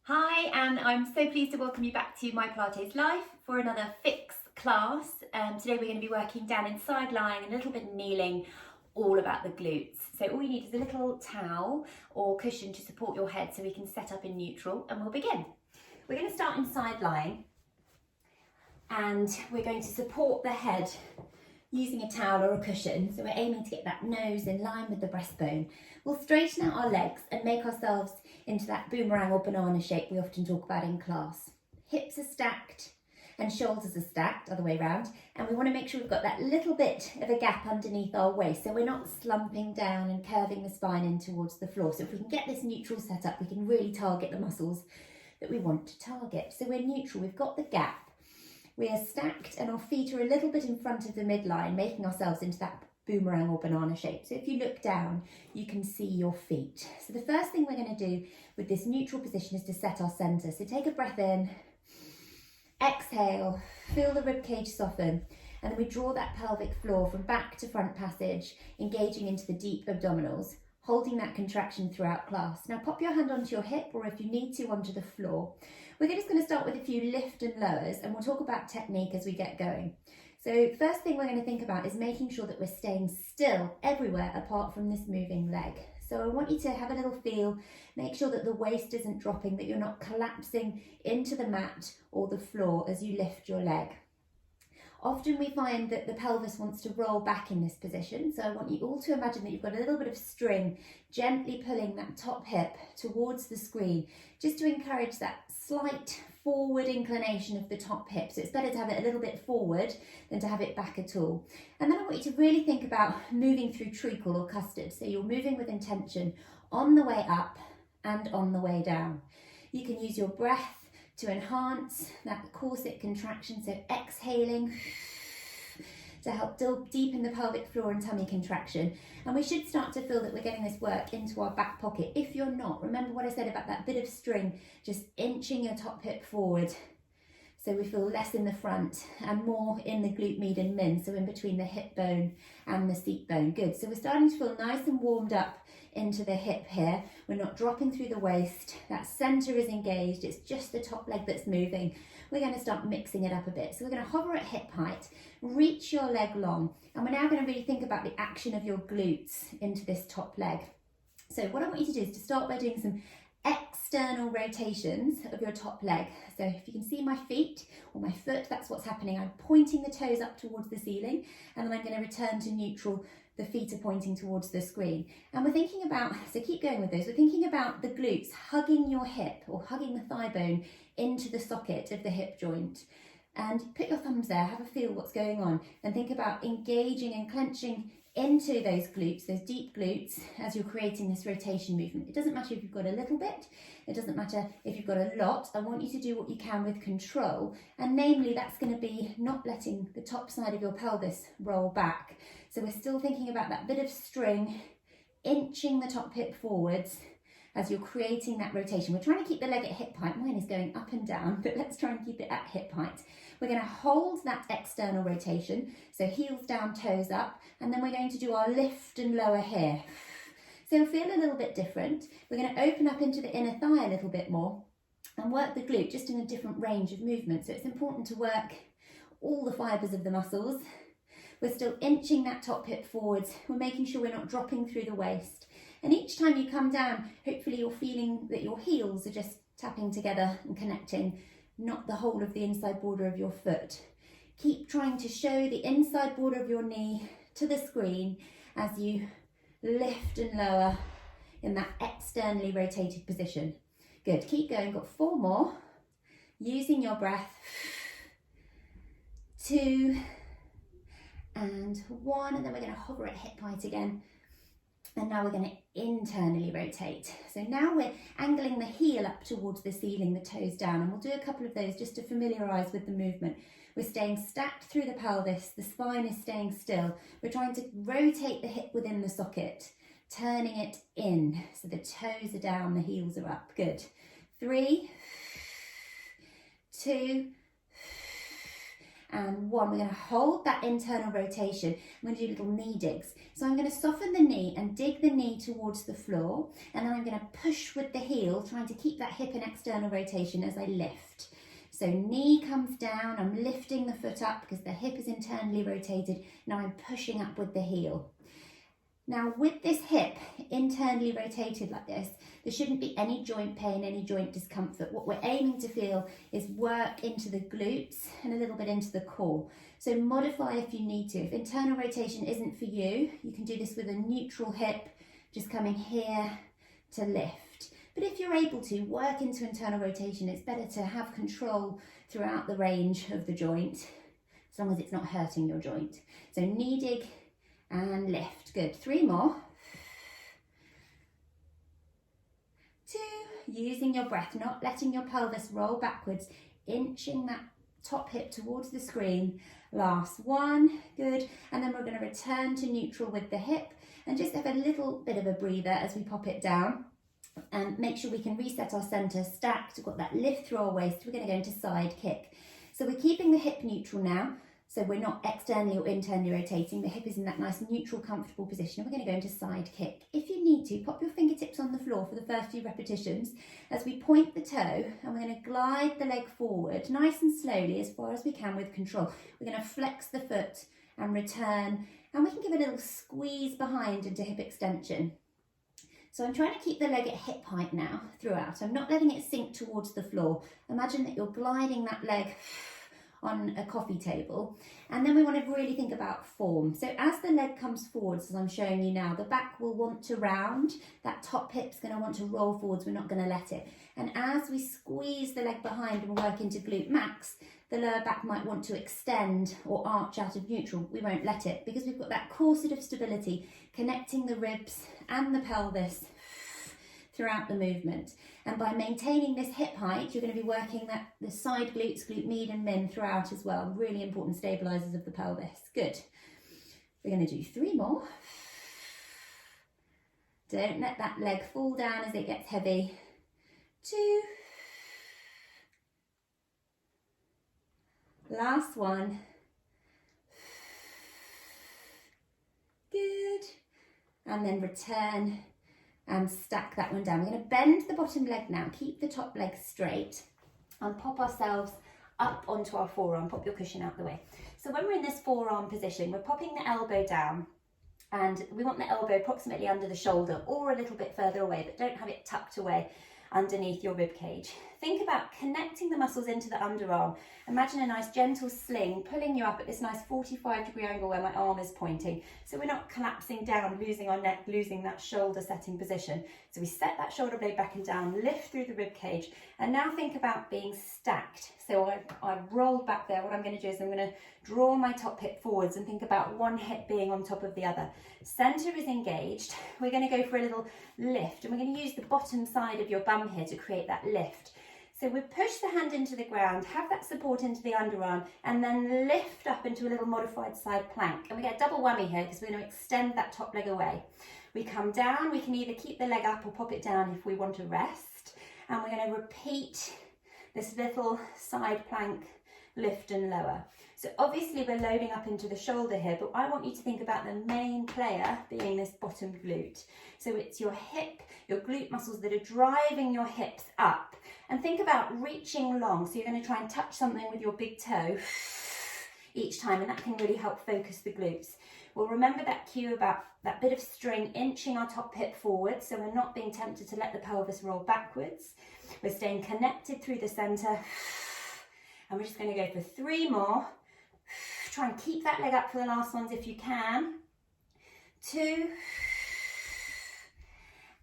Hi, and I'm so pleased to welcome you back to My Pilates Life for another fix class. Today we're going to be working down in side lying, a little bit of kneeling, all about the glutes. So all you need is a little towel or cushion to support your head so we can set up in neutral, and we'll begin. We're going to start in side lying, and we're going to support the head using a towel or a cushion. So we're aiming to get that nose in line with the breastbone. We'll straighten out our legs and make ourselves into that boomerang or banana shape we often talk about in class. Hips are stacked and shoulders are stacked, other way around. And we want to make sure we've got that little bit of a gap underneath our waist, so we're not slumping down and curving the spine in towards the floor. So if we can get this neutral set up, we can really target the muscles that we want to target. So we're neutral, we've got the gap. We are stacked and our feet are a little bit in front of the midline, making ourselves into that boomerang or banana shape. So if you look down, you can see your feet. So the first thing we're going to do with this neutral position is to set our centre. So take a breath in, exhale, feel the ribcage soften, and then we draw that pelvic floor from back to front passage, engaging into the deep abdominals, holding that contraction throughout class. Now pop your hand onto your hip, or if you need to, onto the floor. We're just going to start with a few lift and lowers, and we'll talk about technique as we get going. So first thing we're going to think about is making sure that we're staying still everywhere apart from this moving leg. So I want you to have a little feel, make sure that the waist isn't dropping, that you're not collapsing into the mat or the floor as you lift your leg. Often we find that the pelvis wants to roll back in this position, so I want you all to imagine that you've got a little bit of string gently pulling that top hip towards the screen, just to encourage that slight forward inclination of the top hip. So it's better to have it a little bit forward than to have it back at all. And then I want you to really think about moving through treacle or custard, so you're moving with intention on the way up and on the way down. You can use your breath to enhance that corset contraction, so exhaling to help deepen the pelvic floor and tummy contraction. And we should start to feel that we're getting this work into our back pocket. If you're not, remember what I said about that bit of string, just inching your top hip forward, so we feel less in the front and more in the glute med and min, so in between the hip bone and the seat bone. Good, so we're starting to feel nice and warmed up into the hip here. We're not dropping through the waist, that centre is engaged, it's just the top leg that's moving. We're going to start mixing it up a bit. So we're going to hover at hip height, reach your leg long, and we're now going to really think about the action of your glutes into this top leg. So what I want you to do is to start by doing some external rotations of your top leg. So if you can see my feet or my foot, that's what's happening. I'm pointing the toes up towards the ceiling, and then I'm going to return to neutral. The feet are pointing towards the screen. And we're thinking about, so keep going with those, we're thinking about the glutes hugging your hip or hugging the thigh bone into the socket of the hip joint. And put your thumbs there, have a feel what's going on, and think about engaging and clenching into those glutes, those deep glutes, as you're creating this rotation movement. It doesn't matter if you've got a little bit, it doesn't matter if you've got a lot. I want you to do what you can with control, and namely that's going to be not letting the top side of your pelvis roll back. So we're still thinking about that bit of string, inching the top hip forwards as you're creating that rotation. We're trying to keep the leg at hip height. Mine is going up and down, but let's try and keep it at hip height. We're going to hold that external rotation, so heels down, toes up, and then we're going to do our lift and lower here. So it'll feel a little bit different. We're going to open up into the inner thigh a little bit more and work the glute just in a different range of movement. So it's important to work all the fibres of the muscles. We're still inching that top hip forwards. We're making sure we're not dropping through the waist. And each time you come down, hopefully you're feeling that your heels are just tapping together and connecting, not the whole of the inside border of your foot. Keep trying to show the inside border of your knee to the screen as you lift and lower in that externally rotated position. Good, keep going, got 4 more. Using your breath. 2 and 1, and then we're going to hover at hip height again. And now we're going to internally rotate. So now we're angling the heel up towards the ceiling, the toes down, and we'll do a couple of those just to familiarise with the movement. We're staying stacked through the pelvis, the spine is staying still. We're trying to rotate the hip within the socket, turning it in. So the toes are down, the heels are up. Good. 3, 2, and 1. We're going to hold that internal rotation. I'm going to do little knee digs. So I'm going to soften the knee and dig the knee towards the floor, and then I'm going to push with the heel, trying to keep that hip in external rotation as I lift. So knee comes down, I'm lifting the foot up because the hip is internally rotated. Now I'm pushing up with the heel. Now with this hip internally rotated like this, there shouldn't be any joint pain, any joint discomfort. What we're aiming to feel is work into the glutes and a little bit into the core. So modify if you need to. If internal rotation isn't for you, you can do this with a neutral hip, just coming here to lift. But if you're able to work into internal rotation, it's better to have control throughout the range of the joint, as long as it's not hurting your joint. So knee dig and lift. Good. 3 more. 2. Using your breath, not letting your pelvis roll backwards, inching that top hip towards the screen. Last 1. Good. And then we're going to return to neutral with the hip and just have a little bit of a breather as we pop it down. And make sure we can reset our centre stacked. We've got that lift through our waist. We're going to go into side kick. So we're keeping the hip neutral now. So we're not externally or internally rotating. The hip is in that nice neutral, comfortable position. And we're going to go into side kick. If you need to, pop your fingertips on the floor for the first few repetitions as we point the toe, and we're going to glide the leg forward nice and slowly as far as we can with control. We're going to flex the foot and return, and we can give a little squeeze behind into hip extension. So I'm trying to keep the leg at hip height now throughout. I'm not letting it sink towards the floor. Imagine that you're gliding that leg on a coffee table, and then we want to really think about form. So as the leg comes forwards, as I'm showing you now, the back will want to round, that top hip's going to want to roll forwards, we're not going to let it. And as we squeeze the leg behind and work into glute max, the lower back might want to extend or arch out of neutral. We won't let it because we've got that corset of stability connecting the ribs and the pelvis throughout the movement. And by maintaining this hip height, you're going to be working the side glutes, glute med and min throughout as well. Really important stabilizers of the pelvis. Good. We're going to do 3 more. Don't let that leg fall down as it gets heavy. 2. Last 1. Good. And then return and stack that one down. We're going to bend the bottom leg now, keep the top leg straight and pop ourselves up onto our forearm. Pop your cushion out the way. So when we're in this forearm position, we're popping the elbow down, and we want the elbow approximately under the shoulder or a little bit further away, but don't have it tucked away underneath your rib cage. Think about connecting the muscles into the underarm. Imagine a nice gentle sling pulling you up at this nice 45-degree angle where my arm is pointing. So we're not collapsing down, losing our neck, losing that shoulder setting position. So we set that shoulder blade back and down, lift through the rib cage, and now think about being stacked. So I've rolled back there. What I'm going to do is I'm going to draw my top hip forwards and think about one hip being on top of the other. Center is engaged. We're going to go for a little lift, and we're going to use the bottom side of your bum here to create that lift. So we push the hand into the ground, have that support into the underarm, and then lift up into a little modified side plank. And we get a double whammy here because we're going to extend that top leg away. We come down, we can either keep the leg up or pop it down if we want to rest. And we're going to repeat this little side plank lift and lower. So obviously we're loading up into the shoulder here, but I want you to think about the main player being this bottom glute. So it's your hip, your glute muscles that are driving your hips up. And think about reaching long. So you're going to try and touch something with your big toe each time, and that can really help focus the glutes. We'll remember that cue about that bit of string inching our top hip forward, so we're not being tempted to let the pelvis roll backwards. We're staying connected through the center, and we're just going to go for 3 more. Try and keep that leg up for the last ones if you can. 2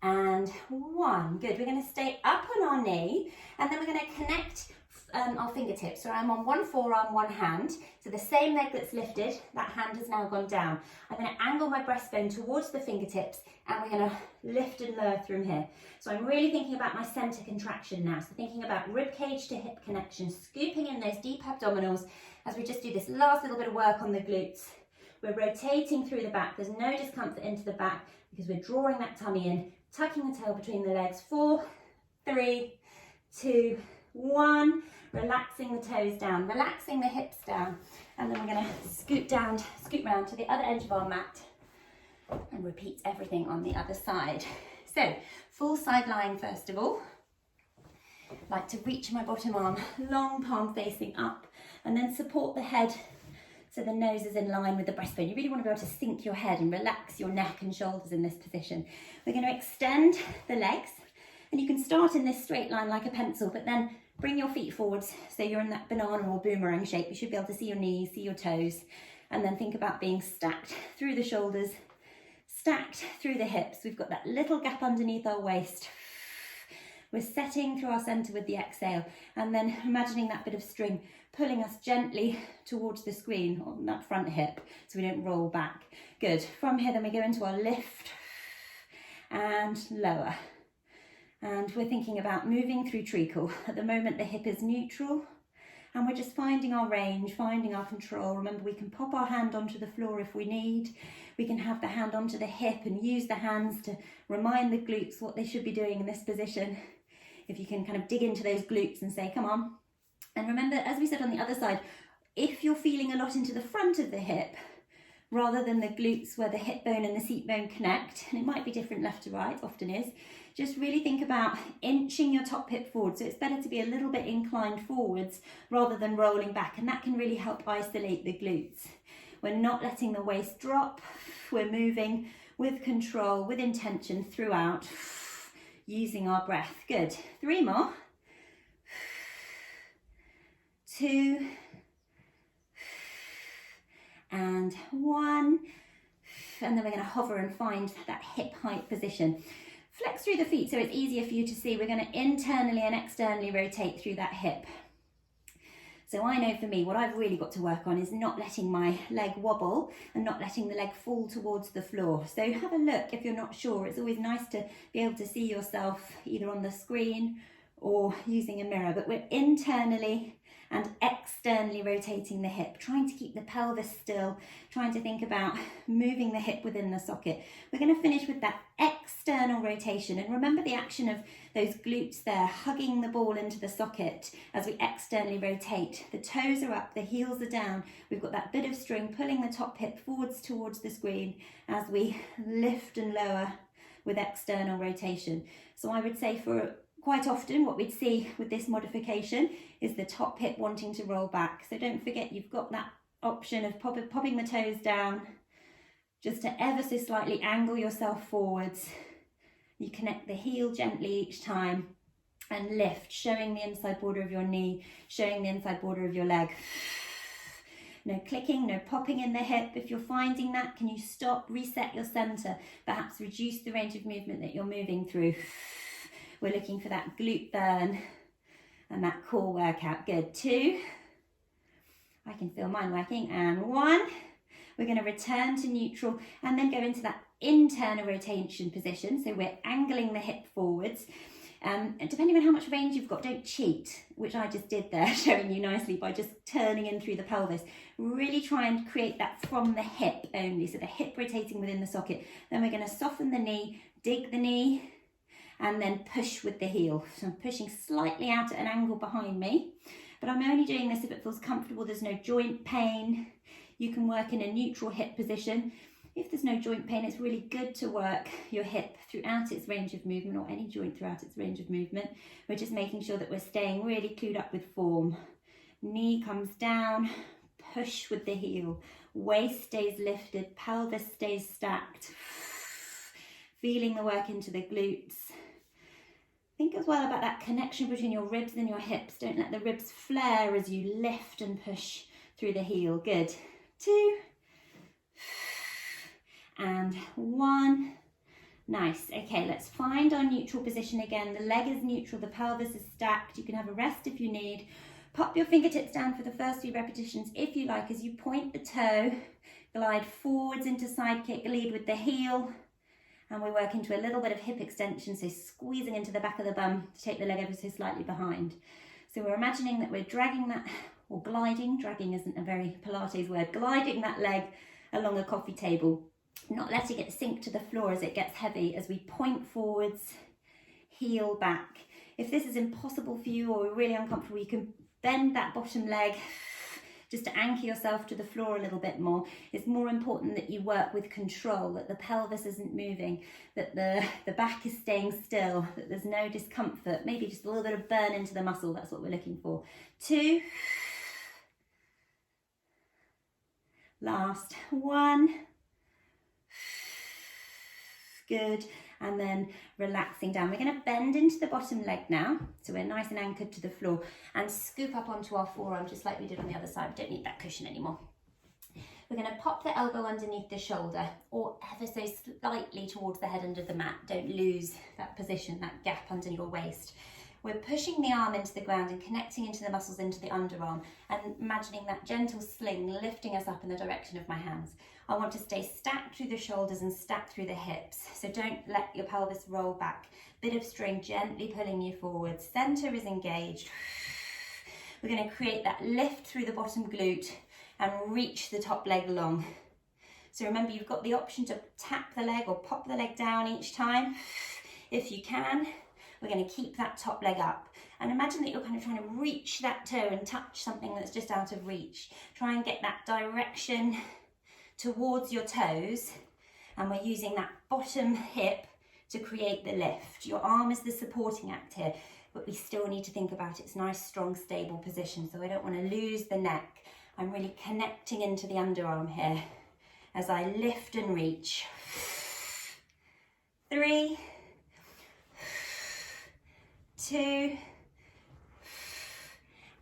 and 1. Good. We're going to stay up on our knee, and then we're going to connect our fingertips. So I'm on one forearm, one hand. So the same leg that's lifted, that hand has now gone down. I'm going to angle my breastbone towards the fingertips, and we're going to lift and lower through here. So I'm really thinking about my center contraction now. So thinking about rib cage to hip connection, scooping in those deep abdominals as we just do this last little bit of work on the glutes. We're rotating through the back. There's no discomfort into the back because we're drawing that tummy in, tucking the tail between the legs. 4, 3, 2, 1. Relaxing the toes down, relaxing the hips down. And then we're going to scoot round to the other edge of our mat and repeat everything on the other side. So, full side lying first of all. Like to reach my bottom arm, long palm facing up, and then support the head so the nose is in line with the breastbone. You really want to be able to sink your head and relax your neck and shoulders in this position. We're going to extend the legs, and you can start in this straight line like a pencil, but then bring your feet forwards so you're in that banana or boomerang shape. You should be able to see your knees, see your toes, and then think about being stacked through the shoulders, stacked through the hips. We've got that little gap underneath our waist. We're setting through our centre with the exhale, and then imagining that bit of string pulling us gently towards the screen on that front hip so we don't roll back. Good. From here then we go into our lift and lower. And we're thinking about moving through treacle. At the moment the hip is neutral and we're just finding our range, finding our control. Remember, we can pop our hand onto the floor if we need. We can have the hand onto the hip and use the hands to remind the glutes what they should be doing in this position. If you can kind of dig into those glutes and say, come on. And remember, as we said on the other side, if you're feeling a lot into the front of the hip, rather than the glutes where the hip bone and the seat bone connect, and it might be different left to right, often is, just really think about inching your top hip forward. So it's better to be a little bit inclined forwards rather than rolling back, and that can really help isolate the glutes. We're not letting the waist drop, we're moving with control, with intention throughout, using our breath. Good. 3 more. 2 and 1, and then we're going to hover and find that hip height position. Flex through the feet so it's easier for you to see. We're going to internally and externally rotate through that hip. So I know for me, what I've really got to work on is not letting my leg wobble and not letting the leg fall towards the floor. So have a look if you're not sure. It's always nice to be able to see yourself either on the screen or using a mirror, but we're internally and externally rotating the hip, trying to keep the pelvis still, trying to think about moving the hip within the socket. We're going to finish with that external rotation, and remember the action of those glutes there, hugging the ball into the socket as we externally rotate. The toes are up, the heels are down. We've got that bit of string pulling the top hip forwards towards the screen as we lift and lower with external rotation. So I would say for quite often what we'd see with this modification is the top hip wanting to roll back. So don't forget you've got that option of popping the toes down just to ever so slightly angle yourself forwards. You connect the heel gently each time and lift, showing the inside border of your knee, showing the inside border of your leg. No clicking, no popping in the hip. If you're finding that, can you stop, reset your centre, perhaps reduce the range of movement that you're moving through. We're looking for that glute burn and that core workout. Good. 2. I can feel mine working. And 1. We're going to return to neutral and then go into that internal rotation position. So we're angling the hip forwards. And depending on how much range you've got, don't cheat, which I just did there, showing you nicely by just turning in through the pelvis. Really try and create that from the hip only. So the hip rotating within the socket. Then we're going to soften the knee, dig the knee, and then push with the heel. So I'm pushing slightly out at an angle behind me, but I'm only doing this if it feels comfortable. There's no joint pain. You can work in a neutral hip position. If there's no joint pain, it's really good to work your hip throughout its range of movement, or any joint throughout its range of movement. We're just making sure that we're staying really clued up with form. Knee comes down, push with the heel. Waist stays lifted, pelvis stays stacked. Feeling the work into the glutes. Think as well about that connection between your ribs and your hips. Don't let the ribs flare as you lift and push through the heel. Good. 2 and 1. Nice. Okay, let's find our neutral position again. The leg is neutral, the pelvis is stacked. You can have a rest if you need. Pop your fingertips down for the first 3 repetitions if you like, as you point the toe, glide forwards into side kick, lead with the heel. And we work into a little bit of hip extension, so squeezing into the back of the bum to take the leg ever so slightly behind. So we're imagining that we're dragging that, or gliding, dragging isn't a very Pilates word, gliding that leg along a coffee table, not letting it sink to the floor as it gets heavy, as we point forwards, heel back. If this is impossible for you or really uncomfortable, you can bend that bottom leg just to anchor yourself to the floor a little bit more. It's more important that you work with control, that the pelvis isn't moving, that the back is staying still, that there's no discomfort, maybe just a little bit of burn into the muscle. That's what we're looking for. 2. Last 1. Good. And then relaxing down. We're going to bend into the bottom leg now, so we're nice and anchored to the floor, and scoop up onto our forearm just like we did on the other side. We don't need that cushion anymore. We're going to pop the elbow underneath the shoulder, or ever so slightly towards the head under the mat. Don't lose that position, that gap under your waist. We're pushing the arm into the ground and connecting into the muscles into the underarm, and imagining that gentle sling lifting us up in the direction of my hands. I want to stay stacked through the shoulders and stacked through the hips, so don't let your pelvis roll back. Bit of string gently pulling you forward. Center is engaged. We're going to create that lift through the bottom glute and reach the top leg long. So remember, you've got the option to tap the leg or pop the leg down each time. If you can, we're going to keep that top leg up. And imagine that you're kind of trying to reach that toe and touch something that's just out of reach. Try and get that direction towards your toes, and we're using that bottom hip to create the lift. Your arm is the supporting act here, but we still need to think about its nice, strong, stable position, so I don't want to lose the neck. I'm really connecting into the underarm here as I lift and reach. 3, 2,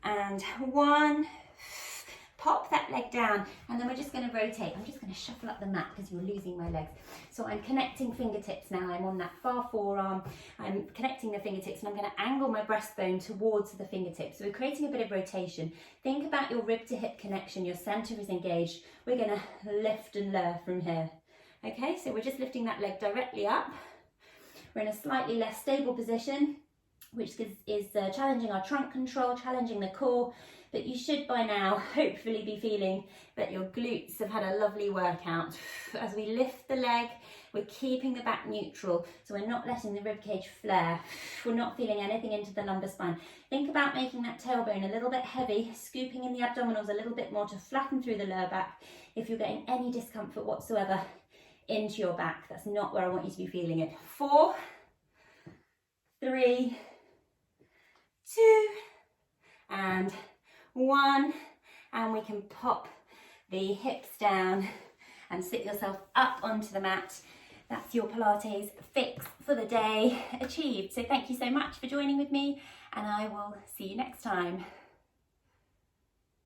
and 1. Pop that leg down, and then we're just going to rotate. I'm just going to shuffle up the mat because you're losing my legs. So I'm connecting fingertips now. I'm on that far forearm. I'm connecting the fingertips, and I'm going to angle my breastbone towards the fingertips. So we're creating a bit of rotation. Think about your rib to hip connection. Your center is engaged. We're going to lift and lower from here. Okay, so we're just lifting that leg directly up. We're in a slightly less stable position, which is challenging our trunk control, challenging the core. But you should by now hopefully be feeling that your glutes have had a lovely workout. As we lift the leg, we're keeping the back neutral, so we're not letting the ribcage flare. We're not feeling anything into the lumbar spine. Think about making that tailbone a little bit heavy, scooping in the abdominals a little bit more to flatten through the lower back. If you're getting any discomfort whatsoever into your back, that's not where I want you to be feeling it. 4, 3, 2, and 1, and we can pop the hips down and sit yourself up onto the mat. That's your Pilates fix for the day achieved. So thank you so much for joining with me, and I will see you next time.